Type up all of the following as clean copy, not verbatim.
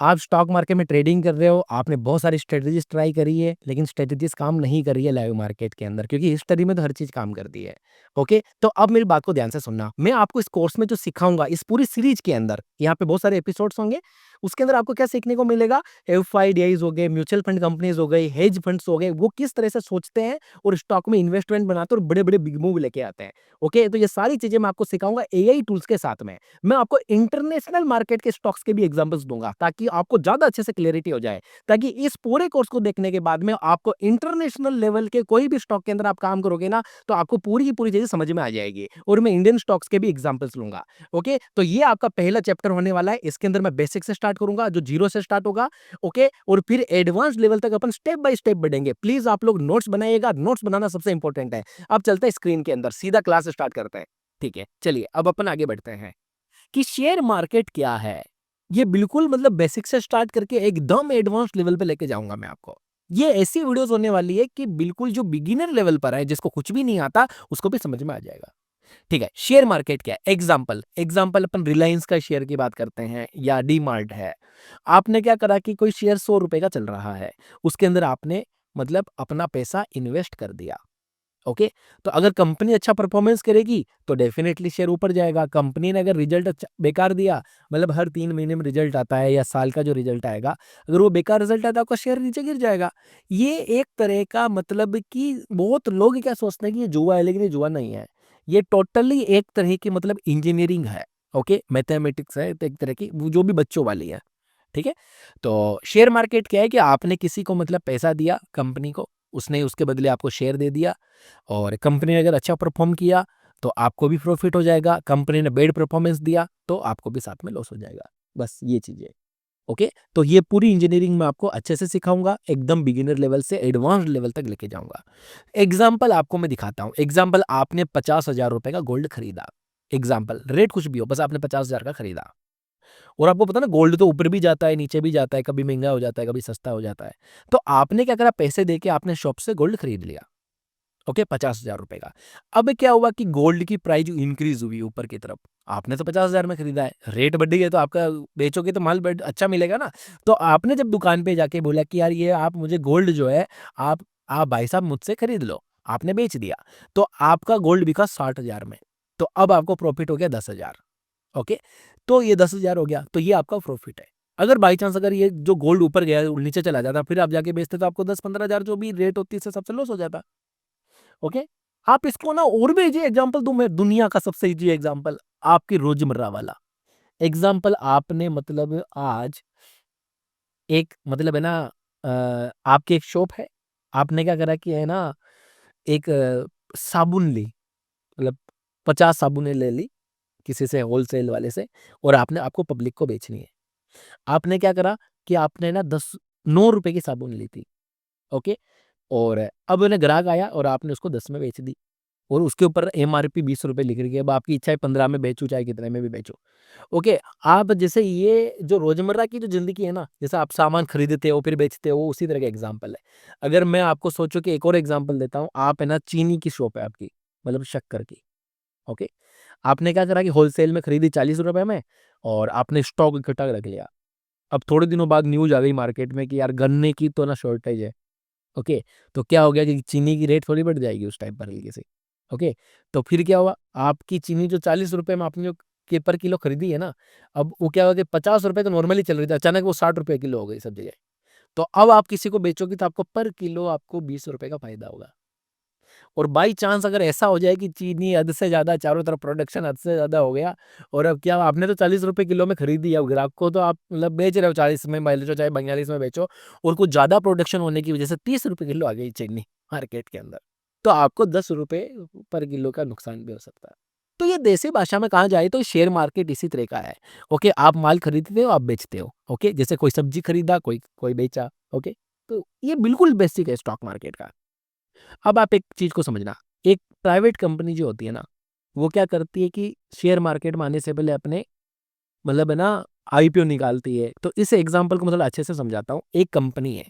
आप stock market में trading कर रहे हो, आपने बहुत सारी स्ट्रेटजीज़ ट्राई करी है, लेकिन स्ट्रेटजीज़ काम नहीं कर रही है लाइव मार्केट के अंदर क्योंकि हिस्ट्री में तो हर चीज़ काम करती है। ओके? तो अब मेरी बात को ध्यान से सुनना। मैं आपको इस कोर्स में जो सिखाऊँगा, इस पूरी सीरीज़ के अंदर, यहाँ पे बहुत सारे एपिसोड्स होंगे, उसके अंदर आपको क्या सीखने को मिलेगा? एफआईडीआईज़ हो गए, म्यूचुअल फंड कंपनीज़ हो गई, हेज फंड्स हो गए, वो किस तरह से सोचते हैं और स्टॉक में इन्वेस्टमेंट बनाते हैं और बड़े-बड़े बिग मूव लेके आते हैं। ओके? तो ये सारी चीज़ें मैं आपको सिखाऊँगा एआई टूल्स के साथ में। मैं आपको इंटरनेशनल मार्केट के स्टॉक्स के भी एग्जांपल्स दूँगा ताकि आपको ज़्यादा अच्छे से क्लैरिटी हो जाए। ताकि इस पूरे कोर्स को देखने के बाद में आपको इंटरनेशनल लेवल के कोई भी स्टॉक के अंदर आप काम करोगे ना, तो आपको पूरी की पूरी चीज़ें समझ में आ जाएगी और मैं इंडियन स्टॉक्स के भी एग्जांपल्स लूँगा। ओके? तो ये आपका पहला चैप्टर होने वाला है। इसके अंदर मैं बेसिक से स्टार्ट करूँगा, जो ज़ीरो से स्टार्ट होगा। ओके? और फिर एडवांस्ड लेवल तक अपन स्टेप बाय स्टेप बढ़ेंगे। प्लीज़ आप लोग नोट्स बनाइएगा, नोट्स बनाना सबसे इंपॉर्टेंट है। अब चलते हैं स्क्रीन के अंदर, सीधा क्लास स्टार्ट करते हैं। ठीक है, चलिए अब अपन आगे बढ़ते हैं कि शेयर मार्केट क्या है? ये बिल्कुल मतलब बेसिक से स्टार्ट करके एकदम एडवांस लेवल पे लेके जाऊँगा मैं आपको। ये ऐसी वीडियोज़ होने वाली है कि बिल्कुल जो बिगिनर लेवल पर है, जिसको कुछ भी नहीं आता, उसको भी समझ में आ जाएगा। ठीक है, शेयर मार्केट क्या है? एग्ज़ाम्पल एग्ज़ाम्पल अपन रिलायंस का शेयर की बात करते हैं या डी-मार्ट है। आपने क्या करा कि कोई शेयर ₹100 का चल रहा है, उसके अंदर आपने मतलब अपना पैसा इन्वेस्ट कर दिया। ओके, तो अगर कंपनी अच्छा परफॉर्मेंस करेगी तो डेफिनेटली शेयर ऊपर जाएगा। कंपनी ने अगर रिजल्ट अच्छा बेकार दिया, मतलब हर 3 महीने में रिजल्ट आता है या साल का जो रिजल्ट आएगा, अगर वो बेकार रिजल्ट आता है, आपका शेयर नीचे गिर जाएगा। ये एक तरह का मतलब कि बहुत लोग क्या सोचते हैं कि ये जुआ है, लेकिन ये जुआ नहीं है। ये टोटली एक तरह की मतलब इंजीनियरिंग है। ओके, मैथमेटिक्स है तो एक तरह की, वो जो भी बच्चों वाली है। ठीक है? तो शेयर मार्केट क्या है कि आपने किसी को मतलब पैसा दिया कंपनी को, उसने उसके बदले आपको शेयर दे दिया और कंपनी ने अगर अच्छा परफॉर्म किया तो आपको भी प्रॉफिट हो जाएगा, कंपनी ने बैड परफॉर्मेंस दिया तो आपको भी साथ में लॉस हो जाएगा। बस ये चीज़ है। ओके? तो ये पूरी इंजीनियरिंग मैं आपको अच्छे से सिखाऊँगा, एकदम बिगिनर लेवल से एडवांस्ड लेवल तक लेके जाऊँगा। एग्ज़ाम्पल आपको मैं दिखाता हूँ, एग्ज़ाम्पल आपने ₹50,000 का गोल्ड खरीदा, एग्ज़ाम्पल रेट कुछ भी हो, बस आपने 50,000 का खरीदा। और आपको पता है ना गोल्ड तो ऊपर भी जाता है, नीचे भी जाता है, कभी महँगा हो जाता है, कभी सस्ता हो जाता है। तो आपने क्या करा पैसे देके आपने शॉप से गोल्ड खरीद लिया, ओके ₹50,000 का। अब क्या हुआ कि गोल्ड की प्राइस इंक्रीज़ हुई ऊपर की तरफ। आपने तो 50,000 में खरीदा है, रेट बढ़ गई है तो आपका बेचोगे तो माल बड अच्छा मिलेगा ना। तो आपने जब दुकान पे जाके बोला कि यार ये आप मुझे गोल्ड जो है आप भाई साहब मुझसे खरीद लो, आपने बेच दिया। तो आपका गोल्ड बिका 60,000 में। तो अब आपको प्रॉफिट हो गया 10,000। ओके, तो ये 10,000 हो गया, तो ये आपका प्रॉफिट है। अगर बाई चांस अगर ये जो गोल्ड ऊपर गया नीचे चला जाता, फिर आप जाके बेचते तो आपको 10-15,000 जो भी रेट होती है, इससे सबसे लॉस हो जाता। ओके, आप इसको ना और भी इजी एग्जांपल दूं मैं, दुनिया का सबसे इजी एग्जांपल, आपकी रोजमर्रा वाला एग्जांपल। आपने मतलब आज एक मतलब है ना, आपकी एक शॉप है, आपने क्या करा कि है ना एक साबुन ली, मतलब 50 साबुनें ले ली किसी से होलसेल वाले से, और आपने आपको पब्लिक को बेचनी है। आपने क्या करा कि आपने ना 10 ₹9 की साबुन ली थी, ओके? और अब ना ग्राहक आया और आपने उसको 10 में बेच दी और उसके ऊपर एमआरपी ₹20 लिख रही है। अब आपकी इच्छा है 15 में बेचूँ, चाहे कितने में भी बेचो, ओके? आप जैसे ये जो रोज़मर्रा की जो ज़िंदगी है ना, जैसे आप सामान खरीदते हो, फिर बेचते हो, उसी तरह का एग्ज़ाम्पल है। अगर मैं आपको सोचो कि एक और एग्ज़ाम्पल देता हूँ, आप है ना चीनी की शॉप है आपकी, मतलब शक्कर की, ओके? आपने क्या करा कि होलसेल में खरीदी ₹40 में और आपने स्टॉक इकट्ठा रख लिया। अब थोड़े दिनों बाद न्यूज़ आ गई मार्केट में कि यार गन्ने की तो ना शॉर्टेज है, ओके? तो क्या हो गया कि चीनी की रेट थोड़ी बढ़ जाएगी उस टाइम पर हल्के से, ओके? तो फिर क्या हुआ, आपकी चीनी जो ₹40 में आपने जो के पर किलो खरीदी है ना, अब वो क्या हुआ कि ₹50 तो नॉर्मली चल रही थी, अचानक वो ₹60 किलो हो गई सब जगह। तो अब आप किसी को बेचोगे तो आपको पर किलो आपको ₹20 का फ़ायदा होगा। और बाई चांस अगर ऐसा हो जाए कि चीनी हद से ज़्यादा, चारों तरफ प्रोडक्शन हद से ज़्यादा हो गया और अब क्या आपने तो ₹40 किलो में खरीदी है, अब ग्राहक को तो आप मतलब बेच रहे हो 40 में बेचो चाहे 42 में बेचो, और कुछ ज़्यादा प्रोडक्शन होने की वजह से ₹30 किलो आ गई चीनी मार्केट के अंदर, तो आपको ₹10 पर किलो का नुकसान भी हो सकता है। तो ये देसी भाषा में कहा जाए तो शेयर मार्केट इसी तरह का है। ओके, आप माल खरीदते हो, आप बेचते हो। ओके, जैसे कोई सब्जी खरीदा, कोई कोई बेचा। ओके, तो ये बिल्कुल बेसिक है स्टॉक मार्केट का। अब आप एक चीज़ को समझना, एक प्राइवेट कंपनी जो होती है ना, वो क्या करती है कि शेयर मार्केट में आने से पहले अपने मतलब है ना आईपीओ निकालती है। तो इस एग्ज़ाम्पल को मतलब अच्छे से समझाता हूँ। एक कंपनी है,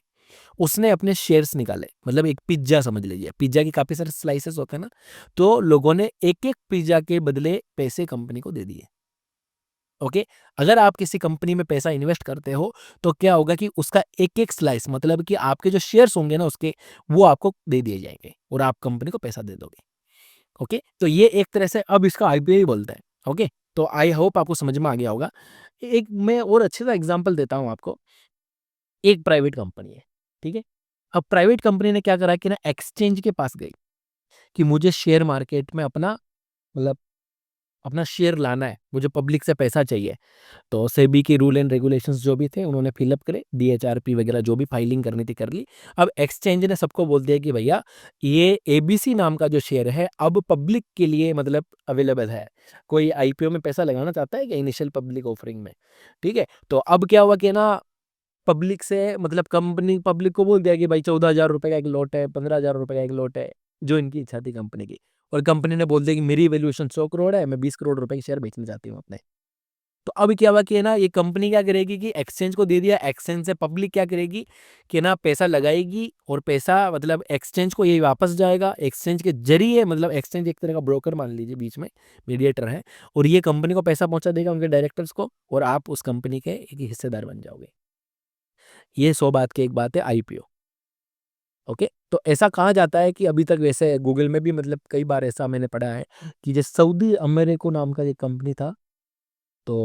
उसने अपने शेयर्स निकाले, मतलब एक पिज़्ज़ा समझ लीजिए, पिज़्ज़ा के काफ़ी सारे स्लाइसेस होते हैं ना, तो लोगों ने एक-एक पिज़्ज़ा के बदले पैसे कंपनी को दे दिए। ओके। अगर आप किसी कंपनी में पैसा इन्वेस्ट करते हो तो क्या होगा कि उसका एक-एक स्लाइस मतलब कि आपके जो शेयर्स होंगे ना उसके, वो आपको दे दिए जाएँगे और आप कंपनी को पैसा दे दोगे। ओके, तो ये एक तरह से अब इसका आईपीओ ही बोलते हैं। ओके, तो आई होप आपको समझ में आ गया होगा। एक मैं और अच्छे सा एग्जांपल देता हूँ आपको। एक प्राइवेट कंपनी है, ठीक है? अब प्राइवेट कंपनी ने क्या करा कि ना एक्सचेंज के पास गई कि मुझे शेयर मार्केट में अपना मतलब अपना शेयर लाना है, मुझे पब्लिक से पैसा चाहिए। तो सेबी के रूल एंड रेगुलेशंस जो भी थे उन्होंने फिलअप करे, डीएचआरपी वगैरह जो भी फाइलिंग करनी थी कर ली। अब एक्सचेंज ने सबको बोल दिया कि भैया ये एबीसी नाम का जो शेयर है अब पब्लिक के लिए मतलब अवेलेबल है। कोई आईपीओ में पैसा लगाना चाहता है क्या इनिशियल पब्लिक ऑफरिंग में, ठीक है? तो अब क्या हुआ कि ना पब्लिक से मतलब कंपनी पब्लिक को बोल दिया कि भाई 14,000 रुपए का एक लॉट है, 15,000 रुपए का एक लॉट है, जो इनकी इच्छा थी कंपनी की। और कंपनी ने बोल दिया कि मेरी वैल्यूएशन 100 करोड़ है, मैं 20 करोड़ रुपए के शेयर बेचना चाहती हूँ अपने। तो अब क्या हुआ कि ना ये कंपनी क्या करेगी कि एक्सचेंज को दे दिया, एक्सचेंज से पब्लिक क्या करेगी कि ना पैसा लगाएगी और पैसा मतलब एक्सचेंज को यही वापस जाएगा। एक्सचेंज के जरिए मतलब एक्सचेंज एक तरह का ब्रोकर मान लीजिए बीच में, मीडिएटर है और ये कंपनी को पैसा पहुंचा देगा उनके डायरेक्टर्स को और आप उस कंपनी के एक हिस्सेदार बन जाओगे। ये 100 बात की एक बात है आईपीओ। ओके, तो ऐसा कहा जाता है कि अभी तक वैसे गूगल में भी मतलब कई बार ऐसा मैंने पढ़ा है कि जो सऊदी अमेरिको नाम का एक कंपनी था, तो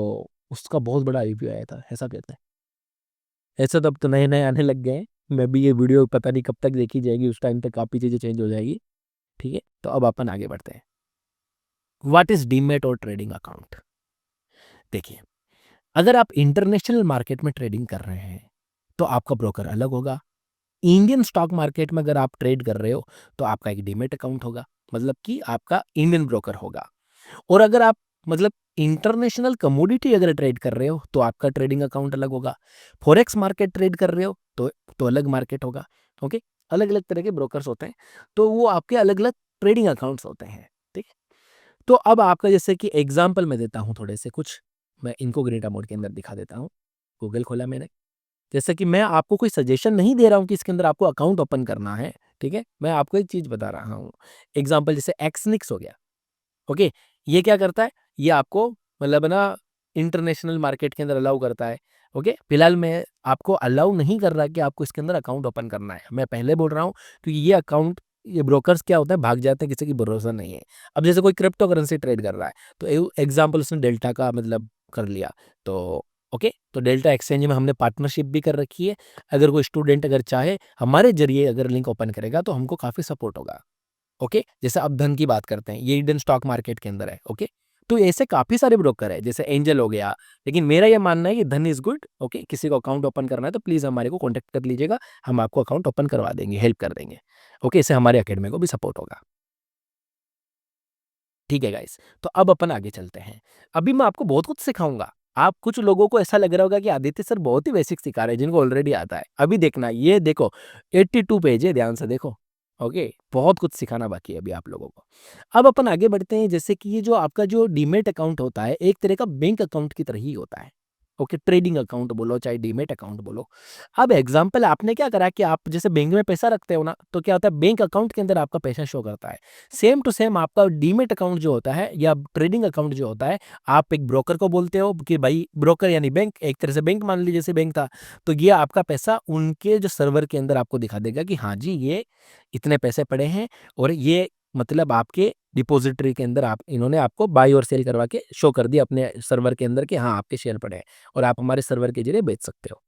उसका बहुत बड़ा आईपीओ आया था, ऐसा कहते हैं। ऐसे तो अब तो नए-नए आने लग गए हैं। मैं भी ये वीडियो पता नहीं कब तक देखी जाएगी, उस टाइम तक काफ़ी चीज़ें चेंज हो जाएगी, ठीक है? तो अब अपन आगे बढ़ते हैं। व्हाट इज़ डीमैट और ट्रेडिंग अकाउंट? देखिए, अगर आप इंटरनेशनल मार्केट में ट्रेडिंग कर रहे हैं, तो आपका ब्रोकर अलग होगा। इंडियन स्टॉक मार्केट में अगर आप ट्रेड कर रहे हो, तो आपका एक डीमैट अकाउंट होगा, मतलब कि आपका इंडियन ब्रोकर होगा। और अगर आप मतलब इंटरनेशनल कमोडिटी अगर ट्रेड कर रहे हो तो आपका ट्रेडिंग अकाउंट अलग होगा। फॉरेक्स मार्केट ट्रेड कर रहे हो तो अलग मार्केट होगा। ओके, अलग अलग तरह के ब्रोकर्स होते हैं, तो वो आपके अलग अलग ट्रेडिंग अकाउंट्स होते हैं। ठीक है, तो अब आपका जैसे कि एग्जाम्पल मैं देता हूँ थोड़े से कुछ, मैं इनको ग्रेटा मोड के अंदर दिखा देता हूँ। गूगल खोला मैंने, जैसे कि मैं आपको कोई सजेशन नहीं दे रहा हूँ कि इसके अंदर आपको अकाउंट ओपन करना है, ठीक है, मैं आपको एक चीज बता रहा हूँ। एग्जाम्पल जैसे एक्सनिक्स हो गया। ओके, ये क्या करता है, ये आपको मतलब ना इंटरनेशनल मार्केट के अंदर अलाउ करता है। ओके, फिलहाल मैं आपको अलाउ नहीं कर रहा कि आपको इसके अंदर अकाउंट ओपन करना है, मैं पहले बोल रहा हूँ क्योंकि ये अकाउंट ये ब्रोकर्स क्या होता है भाग जाते हैं, किसी की भरोसा नहीं है। अब जैसे कोई क्रिप्टो करेंसी ट्रेड कर रहा है तो एग्जाम्पल उसने डेल्टा का मतलब कर लिया, तो ओके, तो डेल्टा एक्सचेंज में हमने पार्टनरशिप भी कर रखी है। अगर कोई स्टूडेंट अगर चाहे हमारे जरिए अगर लिंक ओपन करेगा तो हमको काफ़ी सपोर्ट होगा। ओके, जैसे अब धन की बात करते हैं, ये इंडियन स्टॉक मार्केट के अंदर है। ओके, तो ऐसे काफ़ी सारे ब्रोकर है, जैसे एंजल हो गया, लेकिन मेरा ये मानना है कि धन इज़ गुड। ओके, किसी को अकाउंट ओपन करना है तो प्लीज़ हमारे को कॉन्टैक्ट कर लीजिएगा, हम आपको अकाउंट ओपन करवा देंगे, हेल्प कर देंगे। ओके, इससे हमारे अकेडमी को भी सपोर्ट होगा। ठीक है गाइस, तो अब अपन आगे चलते हैं। अभी मैं आपको बहुत कुछ सिखाऊँगा। आप कुछ लोगों को ऐसा लग रहा होगा कि आदित्य सर बहुत ही बेसिक सिखा रहे हैं, जिनको ऑलरेडी आता है। अभी देखना, ये देखो 82 पेज है, ध्यान से देखो। ओके, बहुत कुछ सिखाना बाकी है अभी आप लोगों को। अब अपन आगे बढ़ते हैं, जैसे कि ये जो आपका जो डीमैट अकाउंट होता है, एक तरह का बैंक अकाउंट की तरह ही होता है। ओके, ट्रेडिंग अकाउंट बोलो चाहे डीमैट अकाउंट बोलो। अब एग्जाम्पल आपने क्या करा कि आप जैसे बैंक में पैसा रखते हो ना, तो क्या होता है बैंक अकाउंट के अंदर आपका पैसा शो करता है। सेम टू सेम आपका डीमैट अकाउंट जो होता है या ट्रेडिंग अकाउंट जो होता है, आप एक ब्रोकर को बोलते हो कि भाई ब्रोकर यानी बैंक, एक तरह से बैंक मान लीजिए जैसे बैंक था, तो ये आपका पैसा उनके जो सर्वर के अंदर आपको दिखा देगा कि हाँ जी ये इतने पैसे पड़े हैं और ये मतलब आपके डिपॉजिटरी के अंदर आप इन्होंने आपको बाई और सेल करवा के शो कर दिया अपने सर्वर के अंदर कि हाँ आपके शेयर पड़े हैं और आप हमारे सर्वर के जरिए बेच सकते हो।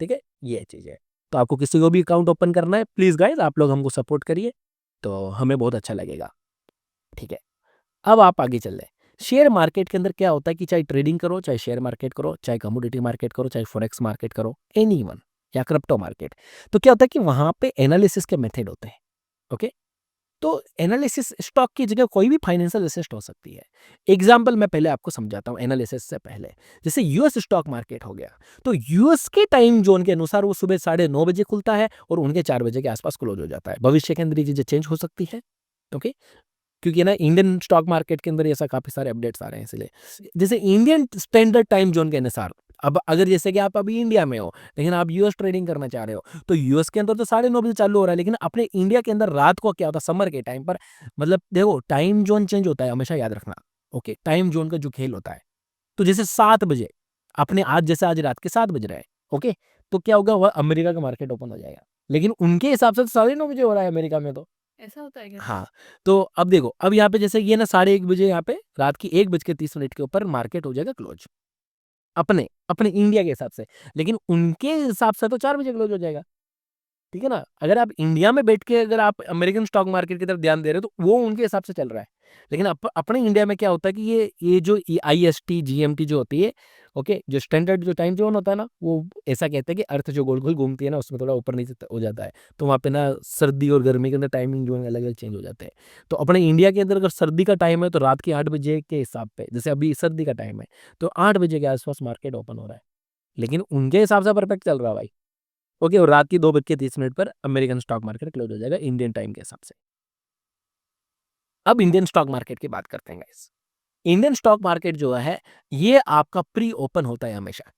ठीक है, ये चीज़ है। तो आपको किसी को भी अकाउंट ओपन करना है, प्लीज़ गाइस आप लोग हमको सपोर्ट करिए, तो हमें बहुत अच्छा लगेगा। ठीक है, अब आप आगे चल रहे हैं। शेयर मार्केट के अंदर क्या होता है कि चाहे ट्रेडिंग करो, चाहे शेयर मार्केट करो, चाहे कमोडिटी मार्केट करो, चाहे फॉरेक्स मार्केट करो, एनीवन या क्रिप्टो मार्केट, तो क्या होता है कि वहाँ पे एनालिसिस के मेथड होते हैं। ओके, तो एनालिसिस स्टॉक की जगह कोई भी फाइनेंशियल असिस्ट हो सकती है। एग्जाम्पल मैं पहले आपको समझाता हूँ एनालिसिस से पहले। जैसे यूएस स्टॉक मार्केट हो गया, तो यूएस के टाइम जोन के अनुसार वो सुबह 9:30 खुलता है और उनके 4 बजे के आसपास क्लोज हो जाता है। भविष्य के अंदर ये चीजें चेंज हो सकती है। ओके, क्योंकि ना इंडियन स्टॉक मार्केट के अंदर ऐसा काफ़ी सारे अपडेट्स आ रहे हैं इसलिए। जैसे इंडियन स्टैंडर्ड टाइम ज़ोन के अनुसार, अब अगर जैसे कि आप अभी इंडिया में हो, लेकिन आप यूएस ट्रेडिंग करना चाह रहे हो, तो यूएस के अंदर तो 9:30 बजे चालू हो रहा है, लेकिन अपने इंडिया के अंदर रात को क्या होता है समर के टाइम पर, मतलब देखो टाइम ज़ोन चेंज होता है, हमेशा याद रखना। ओके, टाइम ज़ोन का जो खेल होता है, तो जैसे 7 बजे अपने आज जैसे आज रात के 7 बज रहे हैं, ओके? तो क्या होगा वह अमेरिका का मार्केट ओपन हो जाएगा। लेकिन उनके हिसाब से तो 9:30 बजे हो रहा है अमेरिका में तो। ऐसा होता है क्या? हाँ, तो अब देखो, अब यहाँ पे जैसे ये ना 1:30 बजे यहाँ पे रात की 1:30 के ऊपर मार्केट हो जाएगा क्लोज़। अपने अपने इंडिया के हिसाब से। लेकिन उनके हिसाब से तो 4 बजे क्लोज़ हो जाएगा। ठीक है ना? अगर आप इंडिया में बैठ के अगर आप अमेरिकन स्टॉक मार्केट की तरफ ध्यान दे रहे हो, तो वो उनके हिसाब से चल रहा है। लेकिन अपने इंडिया में क्या होता है कि ये जो आईएसटी, जीएमटी जो होती है, ओके? जो स्टैंडर्ड जो टाइम ज़ोन होता है ना, वो ऐसा कहते हैं कि अर्थ जो गोल-गोल घूमती है ना, उसमें थोड़ा ऊपर-नीचे हो जाता है। तो वहाँ पे ना सर्दी और गर्मी के अंदर टाइमिंग जो है अलग-अलग चेंज हो जाते हैं। तो अपने इंडिया के अंदर अगर सर्दी का टाइम है, तो रात के 8 बजे के हिसाब पे, जैसे अभी सर्दी का टाइम है, तो 8 बजे के आस-पास मार्केट ओपन हो रहा है। लेकिन उनके हिसाब से परफेक्ट चल रहा है भाई। ओके, और रात की 2:30 पर अमेरिकन स्टॉक मार्केट क्लोज हो जाएगा इंडियन टाइम के हिसाब से। अब इंडियन स्टॉक मार्केट की बात करते हैं गाइस। इंडियन स्टॉक मार्केट जो है, ये आपका प्री ओपन होता है हमेशा।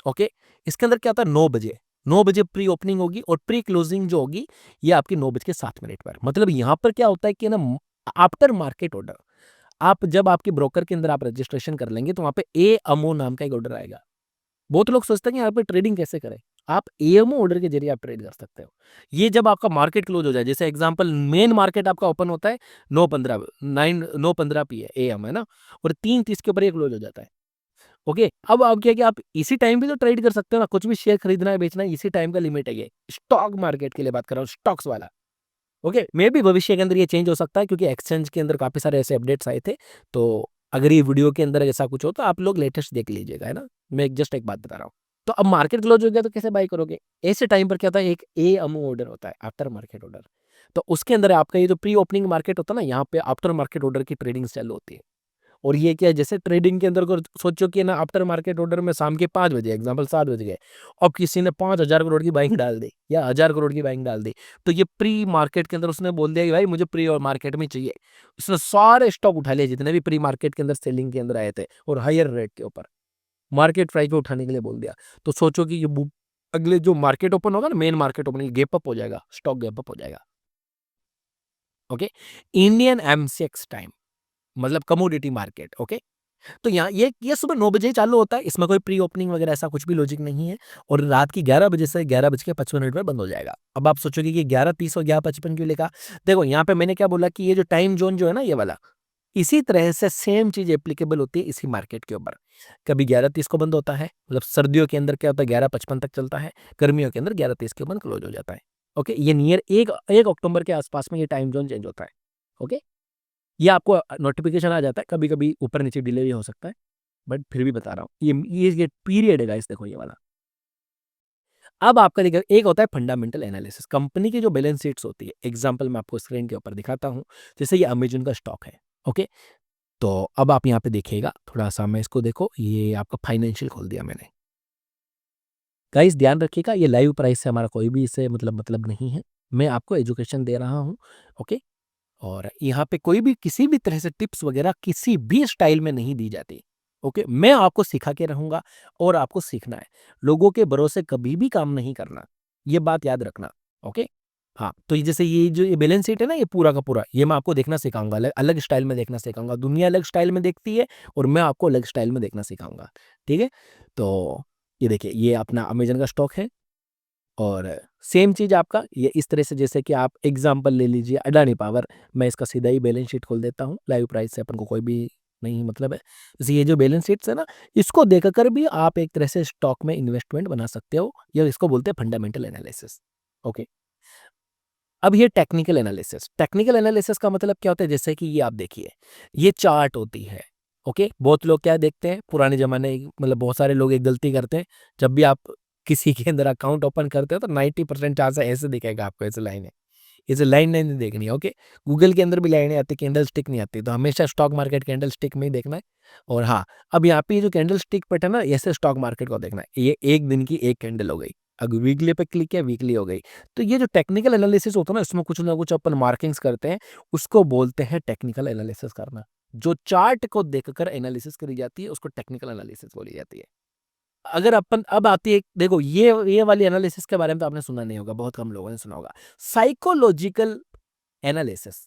ओके, इसके अंदर क्या होता है, 9 बजे 9 बजे प्री ओपनिंग होगी और प्री क्लोजिंग जो होगी ये आपकी 9:07 पर। मतलब यहाँ पर क्या होता है कि ना, आफ्टर मार्केट ऑर्डर, आप जब आपके ब्रोकर के अंदर आप रजिस्ट्रेशन कर लेंगे, तो वहां पे ए अमो नाम का एक ऑर्डर आएगा। बहुत लोग सोचते हैं कि यहाँ पे ट्रेडिंग कैसे करें। आप एएमओ ऑर्डर के जरिए आप ट्रेड कर सकते हो। ये जब आपका मार्केट क्लोज हो जाए, जैसे एग्जांपल मेन मार्केट आपका ओपन होता है 9:15 पी एएम है ना, और 3:30 के ऊपर ये क्लोज हो जाता है। ओके, अब आप क्या है कि आप इसी टाइम पे तो ट्रेड कर सकते हो ना, कुछ भी शेयर खरीदना है बेचना है, इसी टाइम का लिमिट है ये। स्टॉक मार्केट के लिए बात कर रहा हूँ, स्टॉक्स वाला। ओके, मे बी भविष्य के अंदर ये चेंज हो सकता है, क्योंकि एक्सचेंज के अंदर काफ़ी सारे ऐसे अपडेट्स आए थे। तो अगर ये वीडियो के अंदर ऐसा कुछ हो, तो आप लोग लेटेस्ट देख लीजिएगा, है ना? मैं जस्ट एक बात बता रहा हूँ। तो अब मार्केट क्लोज हो गया तो कैसे बाय करोगे? ऐसे टाइम पर क्या होता है, एक एएमओ ऑर्डर होता है, आफ्टर मार्केट ऑर्डर। तो उसके अंदर आपका ये जो प्री ओपनिंग मार्केट होता है ना, यहाँ पे आफ्टर मार्केट ऑर्डर की ट्रेडिंग चालू होती है। और ये क्या है, जैसे ट्रेडिंग के अंदर अगर सोचो कि ना आफ्टर मार्केट ऑर्डर में शाम के 5 बजे एग्जांपल 7 बज गए, अब किसी ने 5,000 करोड़ की बाइंग डाल दी या 1,000 करोड़ की बाइंग डाल दी, तो ये प्री मार्केट के अंदर उसने बोल दिया कि भाई मुझे प्री और मार्केट में चाहिए। उसने सारे स्टॉक उठा लिए जितने भी प्री मार्केट के अंदर सेलिंग के अंदर आए थे, और हायर रेट के ऊपर मार्केट प्राइस पे उठाने के लिए बोल दिया। तो सोचो कि अगले जो मार्केट ओपन होगा ना, main market opening gap up हो जाएगा, स्टॉक गैप अप हो जाएगा। ओके, इंडियन एमसीएक्स टाइम मतलब कमोडिटी मार्केट। ओके, तो यहाँ ये सुबह 9 बजे ही चालू होता है, इसमें कोई प्री ओपनिंग वगैरह ऐसा कुछ भी लॉजिक नहीं है, और रात की 11 बजे से 11:55 पर बंद हो जाएगा। अब आप सोचोगे कि 11:30 और 11:55 क्यों लिखा? देखो यहाँ पे मैंने क्या बोला कि ये जो टाइम जोन जो है ना, ये वाला, इसी तरह से सेम चीज एप्लीकेबल होती है इसी मार्केट के ऊपर। कभी 11:30 को बंद होता है, मतलब सर्दियों के अंदर क्या होता है 11:55 तक चलता है, गर्मियों के अंदर 11:30 के ऊपर क्लोज हो जाता है। ओके, ये नियर 1 अक्टूबर के आसपास में ये टाइम जोन चेंज होता है। ओके, ये आपको नोटिफिकेशन आ जाता है, कभी कभी ऊपर नीचे डिले भी हो सकता है, बट फिर भी बता रहा हूँ, ये पीरियड है गाइस, देखो ये वाला। अब आपका देखिए, एक होता है फंडामेंटल एनालिसिस, कंपनी की जो बैलेंस शीट्स होती है, एग्जांपल मैं आपको स्क्रीन के ऊपर दिखाता हूँ। जैसे ये अमेजन का स्टॉक है। ओके, तो अब आप यहाँ पे देखिएगा, थोड़ा सा मैं इसको देखो, ये आपका फाइनेंशियल खोल दिया मैंने। गाइस ध्यान रखिएगा, ये लाइव प्राइस से हमारा कोई भी इससे मतलब नहीं है। मैं आपको एजुकेशन दे रहा हूँ। ओके, और यहाँ पे कोई भी किसी भी तरह से टिप्स वगैरह किसी भी स्टाइल में नहीं दी जाती। ओके, मैं आपको सिखा के रहूंगा और आपको सीखना है। लोगों के भरोसे कभी भी काम नहीं करना, ये बात याद रखना। ओके, हाँ, तो ये जैसे ये जो ये बैलेंस शीट है ना, ये पूरा का पूरा ये मैं आपको देखना सिखाऊंगा, अलग अलग स्टाइल में देखना सिखाऊंगा। दुनिया अलग स्टाइल में देखती है और मैं आपको अलग स्टाइल में देखना सिखाऊंगा। ठीक है, तो ये देखिए, ये अपना अमेजन का स्टॉक है, और सेम चीज़ आपका ये इस तरह से, जैसे कि आप एग्जांपल ले लीजिए अडानी पावर। मैं इसका सीधा ही बैलेंस शीट खोल देता हूँ, लाइव प्राइस से अपन को कोई भी नहीं मतलब है। जैसे ये जो बैलेंस शीट्स है ना, इसको देखकर भी आप एक तरह से स्टॉक में इन्वेस्टमेंट बना सकते हो, या इसको बोलते हैं फंडामेंटल एनालिसिस। ओके, अब ये टेक्निकल एनालिसिस का मतलब क्या होता है, जैसे कि ये आप देखिए, ये चार्ट होती है। ओके, बहुत लोग क्या देखते हैं पुराने जमाने, मतलब बहुत सारे लोग एक गलती करते हैं, जब भी आप किसी के अंदर अकाउंट ओपन करते हो तो 90% चांस ऐसे दिखेगा आपको, ऐसे लाइन है, इसे लाइन नहीं देखनी है। ओके, गूगल के अंदर भी लाइनें आती, कैंडल स्टिक नहीं आती, तो हमेशा स्टॉक मार्केट कैंडल स्टिक में ही देखना है। और हाँ, अब यहाँ पे जो कैंडल स्टिक पैटर्न है, ऐसे स्टॉक मार्केट को देखना है, ये एक दिन की एक कैंडल हो गई। अगर वीकली पे क्लिक किया, वीकली हो गई। तो ये जो टेक्निकल एनालिसिस होता है ना, इसमें कुछ ना कुछ अपन मार्किंग्स करते हैं, उसको बोलते हैं टेक्निकल एनालिसिस करना। जो चार्ट को देखकर एनालिसिस करी जाती है, उसको टेक्निकल एनालिसिस बोली जाती है। अगर अपन अब आती है, देखो ये वाली एनालिसिस के बारे में तो आपने सुना नहीं होगा, बहुत कम लोगों ने सुना होगा, साइकोलॉजिकल एनालिसिस।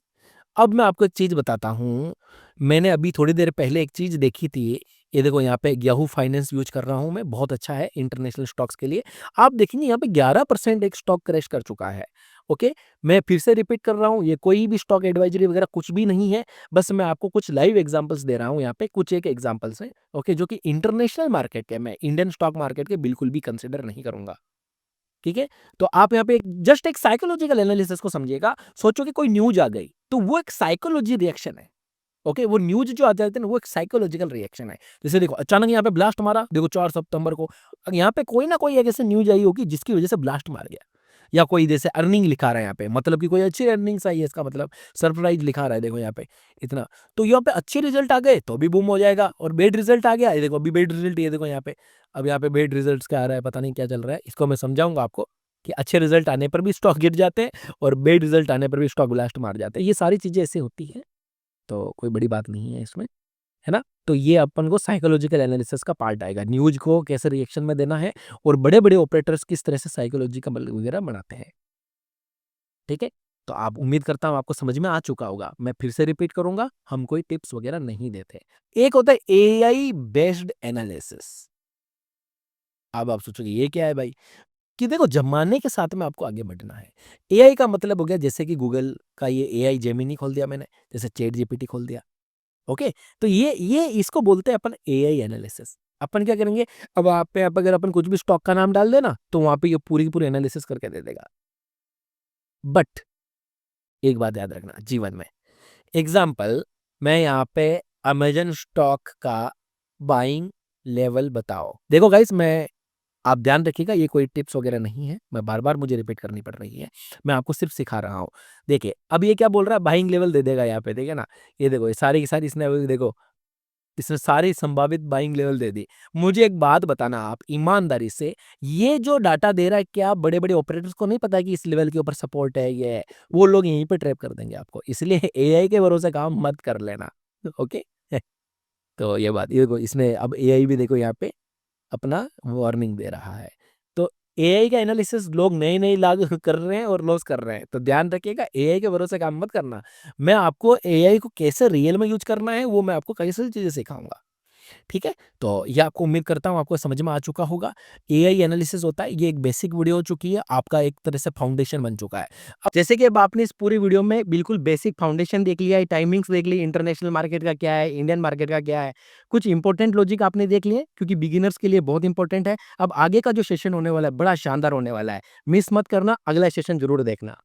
अब मैं आपको एक चीज बताता हूं, मैंने अभी थोड़ी देर पहले एक चीज देखी थी ये देखो यहाँ पे याहू फाइनेंस यूज़ कर रहा हूँ मैं, बहुत अच्छा है इंटरनेशनल स्टॉक्स के लिए। आप देखेंगे यहाँ पे 11% एक स्टॉक क्रैश कर चुका है, ओके? मैं फिर से रिपीट कर रहा हूँ, ये कोई भी स्टॉक एडवाइज़री वगैरह कुछ भी नहीं है, बस मैं आपको कुछ लाइव एग्ज़ाम्पल्स दे रहा हूँ यहाँ पे, कुछ एक एग्ज़ाम्पल्स हैं, ओके? जो कि इंटरनेशनल मार्केट के, मैं इंडियन स्टॉक मार्केट के बिल्कुल भी कंसिडर नहीं करूँगा, ठीक है? तो आप यहाँ पे जस्ट एक साइकोलॉजिकल एनालिसिस को समझिएगा, सोचो कि कोई न्यूज़ आ गई, तो वो एक साइकोलॉजी रिएक्शन है। ओके, वो न्यूज़ जो आ जाते हैं ना, वो एक साइकोलॉजिकल रिएक्शन है। जैसे देखो अचानक यहाँ पे ब्लास्ट मारा, देखो 4 सितंबर को, यहाँ पे कोई ना कोई एक ऐसी न्यूज़ आई होगी जिसकी वज़ह से ब्लास्ट मार गया। या कोई जैसे अर्निंग लिखा रहा है यहाँ पे, मतलब कि कोई अच्छी अर्निंग्स आई है, इसका मतलब सरप्राइज़ लिखा रहा है देखो यहाँ पे इतना। तो यहाँ पे अच्छे रिज़ल्ट आ गए तो भी बूम हो जाएगा, और बैड रिज़ल्ट आ गया, ये देखो अभी बैड रिज़ल्ट, ये देखो यहाँ पे। अब यहाँ पे बैड रिज़ल्ट्स क्या आ रहा है, पता नहीं क्या चल रहा है, इसको मैं समझाऊँगा आपको कि अच्छे रिज़ल्ट आने पर भी स्टॉक गिर जाते हैं और बैड रिज़ल्ट आने पर भी स्टॉक ब्लास्ट मार जाते हैं। ये सारी चीज़ें ऐसे होती हैं। तो कोई बड़ी बात नहीं है इसमें, है ना? तो ये अपन को साइकोलॉजिकल एनालिसिस का पार्ट आएगा। न्यूज़ को कैसे रिएक्शन में देना है और बड़े-बड़े ऑपरेटर्स किस तरह से साइकोलॉजी का बल वगैरह बनाते हैं, ठीक है? तो आप उम्मीद करता हूँ आपको समझ में आ चुका होगा। मैं फिर से रिपीट करूँगा, हम कोई टिप्स वगैरह नहीं देते। एक होता है एआई बेस्ड एनालिसिस। अब आप सोचोगे ये क्या है भाई? कि देखो ज़माने के साथ में आपको आगे बढ़ना है। एआई का मतलब हो गया जैसे कि गूगल का ये एआई जेमिनी खोल दिया मैंने, जैसे चैट जीपीटी खोल दिया। ओके, तो ये इसको बोलते हैं अपन एआई एनालिसिस। अपन क्या करेंगे, अब आप पे आप अगर अपन कुछ भी स्टॉक का नाम डाल देना तो वहां पे ये पूरी की पूरी एनालिसिस करके दे देगा। बट एक बात याद रखना जीवन में, एग्जाम्पल, मैं यहाँ पे अमेजन स्टॉक का बाइंग लेवल बताओ, देखो गाइस, मैं, आप ध्यान रखिएगा, ये कोई टिप्स वगैरह नहीं है, मैं बार बार मुझे रिपीट करनी पड़ रही है, मैं आपको सिर्फ सिखा रहा हूँ। देखिए अब ये क्या बोल रहा है, बाइंग लेवल दे देगा यहाँ पे, देखिए ना, ये देखो ये सारी की सारी इसने अभी देखो, इसने सारी संभावित बाइंग लेवल दे दी। मुझे एक बात बताना आप ईमानदारी से, ये जो डाटा दे रहा है, क्या बड़े-बड़े ऑपरेटर्स को नहीं पता कि इस लेवल के ऊपर सपोर्ट है, ये है? वो लोग यहीं पे ट्रैप कर देंगे आपको। इसलिए एआई के भरोसे काम मत कर लेना। ओके? तो ये बात, ये देखो इसने अब एआई भी देखो यहाँ पे अपना वार्निंग दे रहा है। तो एआई का एनालिसिस लोग नए-नए लागू कर रहे हैं और लॉस कर रहे हैं। तो ध्यान रखिएगा, एआई के भरोसे काम मत करना। मैं आपको एआई को कैसे रियल में यूज़ करना है, वो मैं आपको कई सारी चीज़ें सिखाऊँगा। ठीक है? तो ये आपको, उम्मीद करता हूँ आपको समझ में आ चुका होगा। एआई एनालिसिस होता है, ये एक बेसिक वीडियो हो चुकी है, आपका एक तरह से फाउंडेशन बन चुका है। अब जैसे कि अब आपने इस पूरी वीडियो में बिल्कुल बेसिक फाउंडेशन देख लिया है, टाइमिंग्स देख ली, इंटरनेशनल मार्केट का क्या है, इंडियन मार्केट का क्या है, कुछ इंपॉर्टेंट लॉजिक आपने देख लिए क्योंकि बिगिनर्स के लिए बहुत इंपॉर्टेंट है। अब आगे का जो सेशन होने वाला है, बड़ा शानदार होने वाला है। मिस मत करना, अगला सेशन ज़रूर देखना।